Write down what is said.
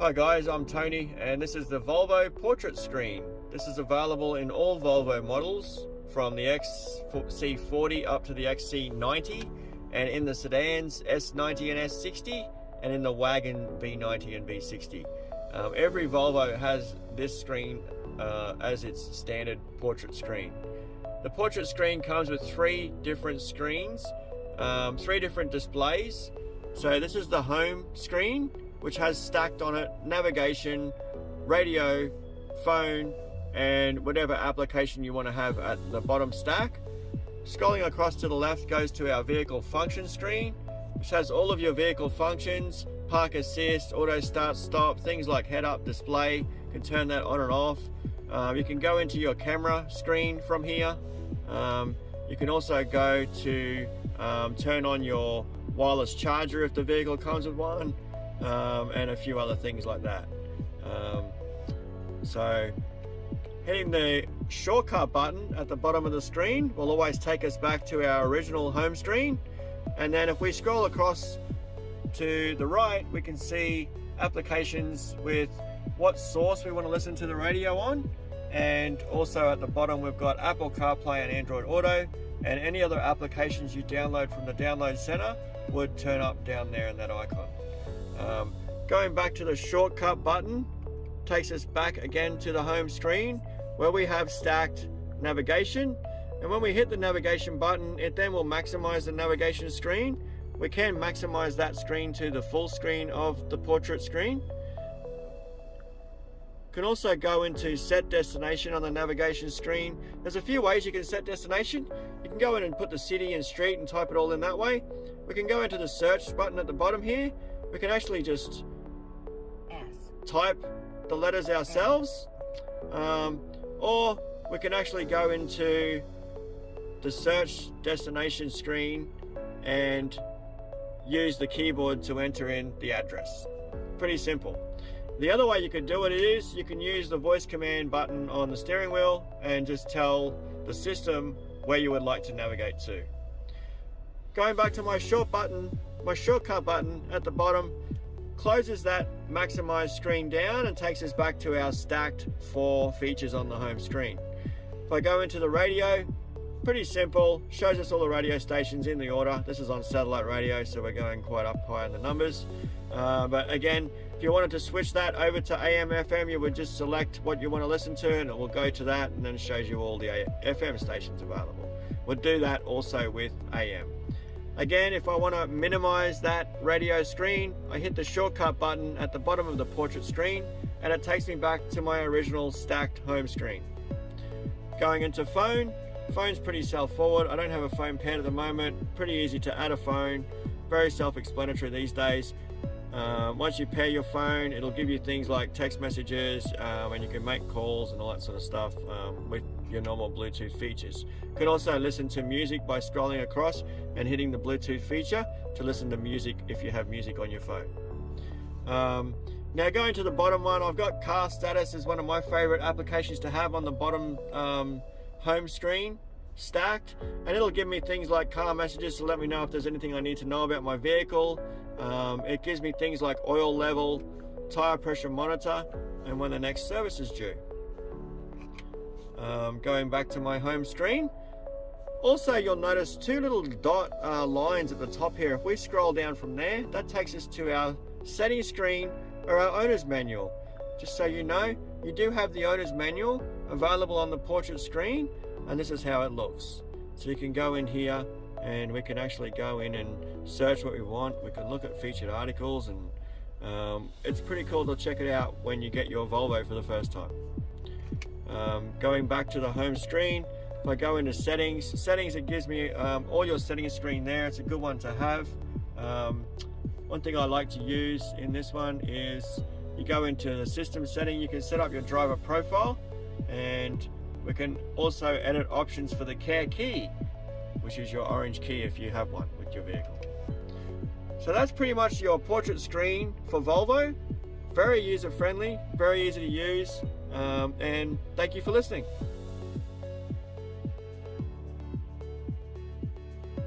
Hi guys, I'm Tony and this is the Volvo portrait screen. This is available in all Volvo models from the XC40 up to the XC90, and in the sedans S90 and S60, and in the wagon V90 and V60. Every Volvo has this screen as its standard portrait screen. The portrait screen comes with three different screens, three different displays. So this is the home screen, which has stacked on it navigation, radio, phone, and whatever application you want to have at the bottom stack. Scrolling across to the left goes to our vehicle function screen, which has all of your vehicle functions: park assist, auto start stop, things like head up display. You can turn that on and off. You can go into your camera screen from here. You can also go to turn on your wireless charger if the vehicle comes with one, and a few other things like that. So hitting the shortcut button at the bottom of the screen will always take us back to our original home screen, and then if we scroll across to the right, we can see applications with what source we want to listen to the radio on, and also at the bottom we've got Apple CarPlay and Android Auto, and any other applications you download from the download center would turn up down there in that icon. Going back to the shortcut button takes us back again to the home screen where we have stacked navigation, and when we hit the navigation button, it then will maximize the navigation screen. We can maximize that screen to the full screen of the portrait screen. Can also go into set destination on the navigation screen. There's a few ways you can set destination. You can go in and put the city and street and type it all in that way. We can go into the search button at the bottom here. We can actually just type the letters ourselves, or we can actually go into the search destination screen and use the keyboard to enter in the address. Pretty simple. The other way you could do it is you can use the voice command button on the steering wheel and just tell the system where you would like to navigate to. Going back to my shortcut button at the bottom closes that maximize screen down and takes us back to our stacked 4 features on the home screen. If I go into the radio, pretty simple, shows us all the radio stations in the order. This is on satellite radio, so we're going quite up high in the numbers. But again, if you wanted to switch that over to AM FM, you would just select what you want to listen to and it will go to that, and then it shows you all the FM stations available. We'll do that also with AM. Again, if I want to minimize that radio screen, I hit the shortcut button at the bottom of the portrait screen and it takes me back to my original stacked home screen. Going into phone, phone's pretty self-forward. I don't have a phone paired at the moment. Pretty easy to add a phone, very self-explanatory these days. Once you pair your phone, it'll give you things like text messages, and you can make calls and all that sort of stuff with your normal Bluetooth features. You can also listen to music by scrolling across and hitting the Bluetooth feature to listen to music if you have music on your phone. Now going to the bottom one, I've got car status as one of my favorite applications to have on the bottom home screen stacked, and it'll give me things like car messages to let me know if there's anything I need to know about my vehicle. It gives me things like oil level, tire pressure monitor, and when the next service is due. Going back to my home screen, also you'll notice 2 little dot lines at the top here. If we scroll down from there, that takes us to our settings screen or our owner's manual. Just so you know, you do have the owner's manual available on the portrait screen, and this is how it looks. So you can go in here and we can actually go in and search what we want. We can look at featured articles, and it's pretty cool to check it out when you get your Volvo for the first time. Going back to the home screen, if I go into settings, it gives me all your settings screen there. It's a good one to have. One thing I like to use in this one is you go into the system setting, you can set up your driver profile, and we can also edit options for the care key, which is your orange key if you have one with your vehicle. So that's pretty much your portrait screen for Volvo. Very user friendly, very easy to use, and thank you for listening.